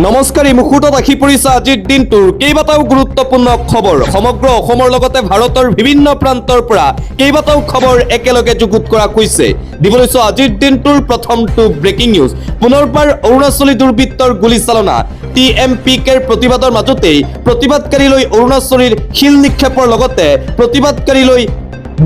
নমস্কাৰ, এই মুহূৰ্তত আহি পৰিছে আজিৰ দিনটোৰ কেইবাটাও গুৰুত্বপূৰ্ণ খবৰ। সমগ্ৰ অসমৰ লগতে ভাৰতৰ বিভিন্ন প্ৰান্তৰ পৰা কেইবাটাও খবৰ একেলগে যুগুত কৰা হৈছে। দিব লৈছো আজিৰ দিনটোৰ প্ৰথমটো ব্ৰেকিং নিউজ। পুনৰবাৰ অৰুণাচলী দুৰ্বৃত্তৰ গুলীচালনা। TMPKৰ প্ৰতিবাদৰ মাজতেই প্ৰতিবাদকাৰীলৈ অৰুণাচলীৰ শিল নিক্ষেপৰ লগতে প্ৰতিবাদকাৰীলৈ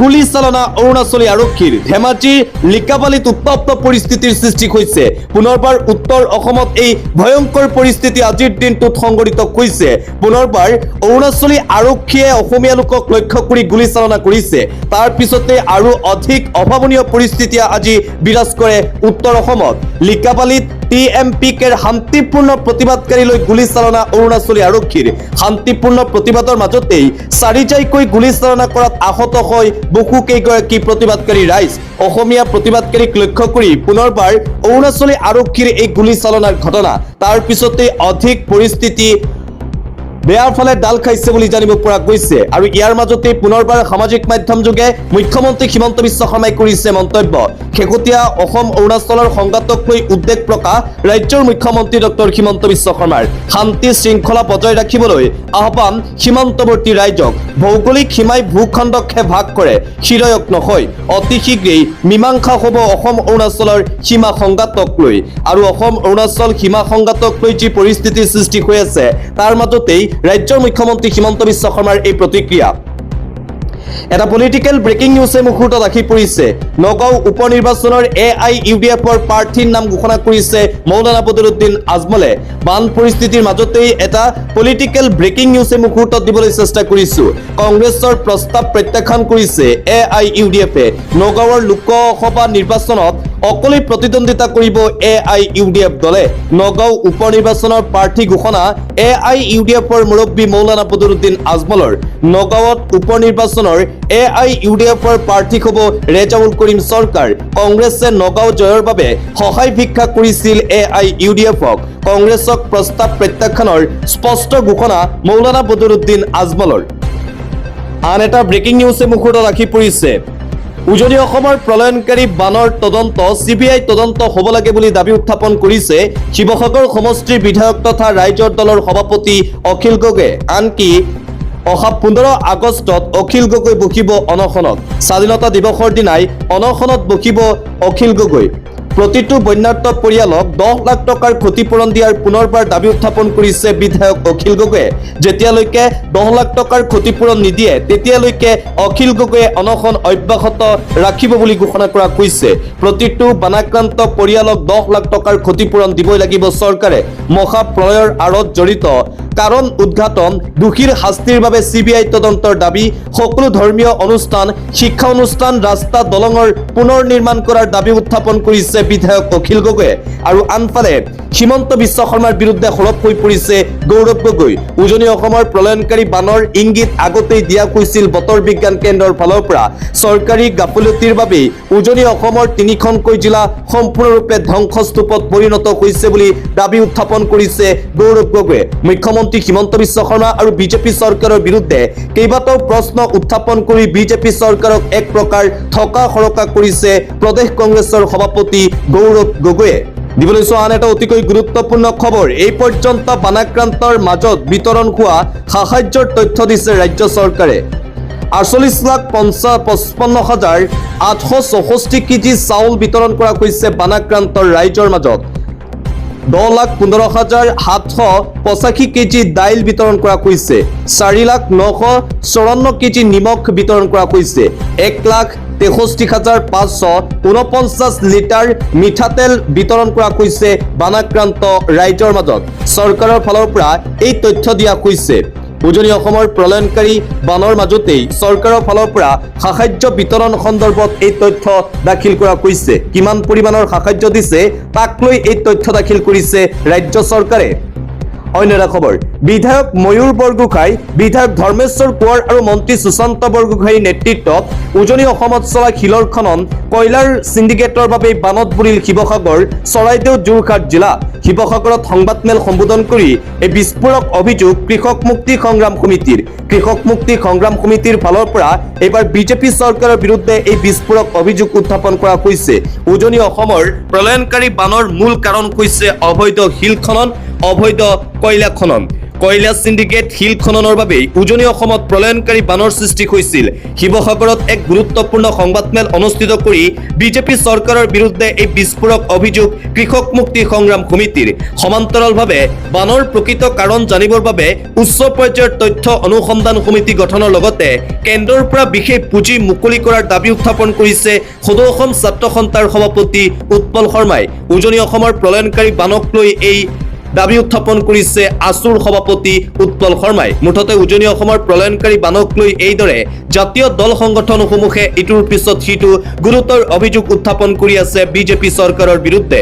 গুলীচালনা অৰুণাচলী আৰক্ষীৰ। ধেমাজিৰ লিকাবালিত উত্তপ্ত পৰিস্থিতিৰ সৃষ্টি হৈছে। পুনৰবাৰ উত্তৰ অসমত এই ভয়ংকৰ পৰিস্থিতি আজিৰ দিনটোত সংঘটিত হৈছে। পুনৰবাৰ অৰুণাচলী আৰক্ষীয়ে অসমীয়া লোকক লক্ষ্য কৰি গুলীচালনা কৰিছে। তাৰ পিছতে আৰু অধিক অভাৱনীয় পৰিস্থিতি আজি বিৰাজ কৰে উত্তৰ অসমত। লিকাবালিত TMPKৰ শান্তিপূৰ্ণ প্ৰতিবাদকাৰীলৈ গুলীচালনা অৰুণাচলী আৰক্ষীৰ। শান্তিপূৰ্ণ প্ৰতিবাদৰ মাজতেই চাৰিজাইকৈ গুলীচালনা কৰাত আহত হয় বহু কেইগৰাকী প্ৰতিবাদকাৰী ৰাইজ। অসমীয়া প্ৰতিবাদকাৰীক লক্ষ্য কৰি পুনৰবাৰ অৰুণাচলী আৰক্ষীৰ এই গুলীচালনাৰ ঘটনা। তাৰ পিছতে অধিক পৰিস্থিতি বেয়াৰ ফালে ডাল খাইছে বুলি জানিব পৰা গৈছে। আৰু ইয়াৰ মাজতে পুনৰবাৰ সামাজিক মাধ্যম যোগে মুখ্যমন্ত্ৰী হিমন্ত বিশ্ব শৰ্মাই কৰিছে মন্তব্য। শেহতীয়া অসম অৰুণাচলৰ সংঘাতক লৈ উদ্বেগ প্ৰকাশ ৰাজ্যৰ মুখ্যমন্ত্ৰী ডক্টৰ হিমন্ত বিশ্ব শৰ্মাৰ। শান্তি শৃংখলা বজাই ৰাখিবলৈ আহ্বান সীমান্তৱৰ্তী ৰাজ্যক। ভৌগোলিক সীমাই ভূখণ্ডকহে ভাগ কৰে, হৃদয়ক নহয়। অতি শীঘ্ৰেই মীমাংসা হ'ব অসম অৰুণাচলৰ সীমা সংঘাতক লৈ। আৰু অসম অৰুণাচল সীমা সংঘাতক লৈ যি পৰিস্থিতিৰ সৃষ্টি হৈ আছে তাৰ মাজতেই ৰাজ্যৰ মুখ্যমন্ত্ৰী হিমন্ত বিশ্ব শৰ্মাৰ এই প্ৰতিক্ৰিয়া। এটা পলিটিকেল ব্ৰেকিং নিউজে মুহূৰ্তত আহি পৰিছে। নগাঁও উপ নিৰ্বাচনৰ AIUDFৰ প্ৰাৰ্থীৰ নাম ঘোষণা কৰিছে মৌলানা বদৰুদ্দিন আজমলে। বান পৰিস্থিতিৰ মাজতেই এটা পলিটিকেল ব্ৰেকিং নিউজে মুহূৰ্তত দিবলৈ চেষ্টা কৰিছো। কংগ্ৰেছৰ প্ৰস্তাৱ প্ৰত্যাখ্যান কৰিছে AIUDFে। নগাঁৱৰ লোকসভা নিৰ্বাচনত অকলে প্ৰতিদ্বন্দ্বিতা কৰিব AIUDF দলে। নগাঁও উপ নিৰ্বাচনৰ প্ৰাৰ্থী ঘোষণা AIUDFৰ মুৰব্বী মৌলানা বদৰুদ্দিন আজমলৰ। নগাঁৱত উপ নিৰ্বাচনৰ AIUDFৰ প্ৰাৰ্থী হ'ব ৰেজাউল কৰিম চৰকাৰ। কংগ্ৰেছে নগাঁও জয়ৰ বাবে সহায় ভিক্ষা কৰিছিল AIUDFক। কংগ্ৰেছক প্ৰস্তাৱ প্ৰত্যাখ্যানৰ স্পষ্ট ঘোষণা মৌলানা বদৰুদ্দিন আজমলৰ। আন এটা ব্ৰেকিং নিউজে মুহূৰ্তত আহি পৰিছে। উজনি অসমৰ প্ৰলয়নকাৰী বানৰ তদন্ত CBI তদন্ত হ'ব লাগে বুলি দাবী উত্থাপন কৰিছে শিৱসাগৰ সমষ্টিৰ বিধায়ক তথা ৰাইজৰ দলৰ সভাপতি অখিল গগৈয়ে। আনকি অহা 15 আগষ্টত অখিল গগৈ বহিব অনশনত। স্বাধীনতা দিৱসৰ দিনাই অনশনত বহিব অখিল গগৈ। প্ৰতিটো বন্যাৰ্ত পৰিয়ালক 10 লাখ টকাৰ ক্ষতিপূৰণ দিয়াৰ পুনৰবাৰ দাবী উত্থাপন কৰিছে বিধায়ক অখিল গগৈয়ে। যেতিয়ালৈকে 10 লাখ টকাৰ ক্ষতিপূৰণ নিদিয়ে তেতিয়ালৈকে অখিল গগৈয়ে অনশন অব্যাহত ৰাখিব বুলি ঘোষণা কৰা হৈছে। প্ৰতিটো বানাক্ৰান্ত পৰিয়ালক 10 লাখ টকাৰ ক্ষতিপূৰণ দিবই লাগিব চৰকাৰে। মহাপ্ৰলয়ৰ আঁৰত জড়িত কাৰণ উদ্ঘাটন, দোষীৰ শাস্তিৰ বাবে CBI তদন্তৰ দাবী, সকলো ধৰ্মীয় অনুষ্ঠান, শিক্ষা অনুষ্ঠান, ৰাস্তা দলঙৰ পুনৰ নিৰ্মাণ কৰাৰ দাবী উত্থাপন কৰিছে বিধায়ক অখিল গগৈয়ে। আৰু আনফালে হিমন্ত বিশ্ব শৰ্মাৰ বিৰুদ্ধে সৰব হৈ পৰিছে গৌৰৱ গগৈ। উজনি অসমৰ প্ৰলয়নকাৰী বানৰ ইংগিত আগতেই দিয়া হৈছিল বতৰ বিজ্ঞান কেন্দ্ৰৰ ফালৰ পৰা। চৰকাৰী গাফিলতিৰ বাবেই উজনি অসমৰ 3খনকৈ জিলা সম্পূৰ্ণৰূপে ধ্বংসস্তূপত পৰিণত হৈছে বুলি দাবী উত্থাপন কৰিছে গৌৰৱ গগৈয়ে। মুখ্যমন্ত্ৰী হিমন্ত বিশ্ব শৰ্মা আৰু বিজেপি চৰকাৰৰ বিৰুদ্ধে কেইবাটাও প্ৰশ্ন উত্থাপন কৰি বিজেপি চৰকাৰক এক প্ৰকাৰ ঠকা সৰকা কৰিছে প্ৰদেশ কংগ্ৰেছৰ সভাপতি গৌৰৱ গগৈয়ে। দিবলৈ আন এটা অতিকৈ গুৰুত্বপূৰ্ণ খবৰ। এই পৰ্যন্ত বানাক্ৰান্তৰ মাজত বিতৰণ হোৱা সাহায্যৰ তথ্য দিছে ৰাজ্য চৰকাৰে। 48,55,864 কেজি চাউল বিতৰণ কৰা হৈছে বানাক্ৰান্তৰ ৰাইজৰ মাজত। 10,15,785 কেজি দাইল বিতৰণ কৰা হৈছে। 4,09,54 কেজি নিমখ বিতৰণ কৰা হৈছে। 1,63,549 লিটাৰ মিঠাতেল বিতৰণ কৰা হৈছে বানাক্ৰান্ত ৰাইজৰ মাজত। চৰকাৰৰ ফালৰ পৰা এই তথ্য দিয়া হৈছে। উজনি অসমৰ প্ৰলয়নকাৰী বানৰ মাজতেই চৰকাৰৰ ফালৰ পৰা সাহায্য বিতৰণ সন্দৰ্ভত এই তথ্য দাখিল কৰা হৈছে। কিমান পৰিমাণৰ সাহায্য দিছে তাক লৈ এই তথ্য দাখিল কৰিছে ৰাজ্য চৰকাৰে। অন্য এটা খবৰ, বিধায়ক ময়ূৰ বৰগোহাঁই, বিধায়ক ধৰ্মেশ্বৰ কোঁৱৰ আৰু মন্ত্ৰী সুশান্ত বৰগোহাঁইৰ নেতৃত্বত উজনি অসমত চলা শিলৰ খনন, কয়লাৰ সিন্ডিকেটৰ বাবে বানত বুৰিল শিৱসাগৰ, চৰাইদেউ, যোৰহাট জিলা। শিৱসাগৰত সংবাদমেল সম্বোধন কৰি এই বিস্ফোৰক অভিযোগ কৃষক মুক্তি সংগ্ৰাম সমিতিৰ। কৃষক মুক্তি সংগ্ৰাম সমিতিৰ ফালৰ পৰা এবাৰ বিজেপি চৰকাৰৰ বিৰুদ্ধে এই বিস্ফোৰক অভিযোগ উত্থাপন কৰা হৈছে। উজনি অসমৰ প্ৰলয়নকাৰী বানৰ মূল কাৰণ হৈছে অবৈধ শিল খনন, অবৈধ কয়লা খনন কয়লা সিন্ডিকেট শিল খননৰ বাবেই উজনি অসমত প্ৰলয়নকাৰী বানৰ সৃষ্টি হৈছিল শিৱসাগৰত এক গুৰুত্বপূৰ্ণ সংবাদমেল অনুষ্ঠিত কৰি বিজেপি চৰকাৰৰ বিৰুদ্ধে এই বিস্ফোৰক অভিযোগ কৃষক মুক্তি সংগ্ৰাম সমিতিৰ সমান্তৰালভাৱে বানৰ প্ৰকৃত কাৰণ জানিবৰ বাবে উচ্চ পৰ্যায়ৰ তথ্য অনুসন্ধান সমিতি গঠনৰ লগতে কেন্দ্ৰৰ পৰা বিশেষ পুঁজি মুকলি কৰাৰ দাবী উত্থাপন কৰিছে সদৌ অসম ছাত্ৰ সন্থাৰ সভাপতি উৎপল শৰ্মাই উজনি অসমৰ প্ৰলয়নকাৰী বানক লৈ এই দাবী উত্থাপন কৰিছে আসুৰ সভাপতি উৎপল শৰ্মাই মুঠতে উজনি অসমৰ প্ৰলয়নকাৰী বানক লৈ এইদৰে জাতীয় দল সংগঠনসমূহে ইটোৰ পিছত সিটো গুৰুতৰ অভিযোগ উত্থাপন কৰি আছে বিজেপি চৰকাৰৰ বিৰুদ্ধে।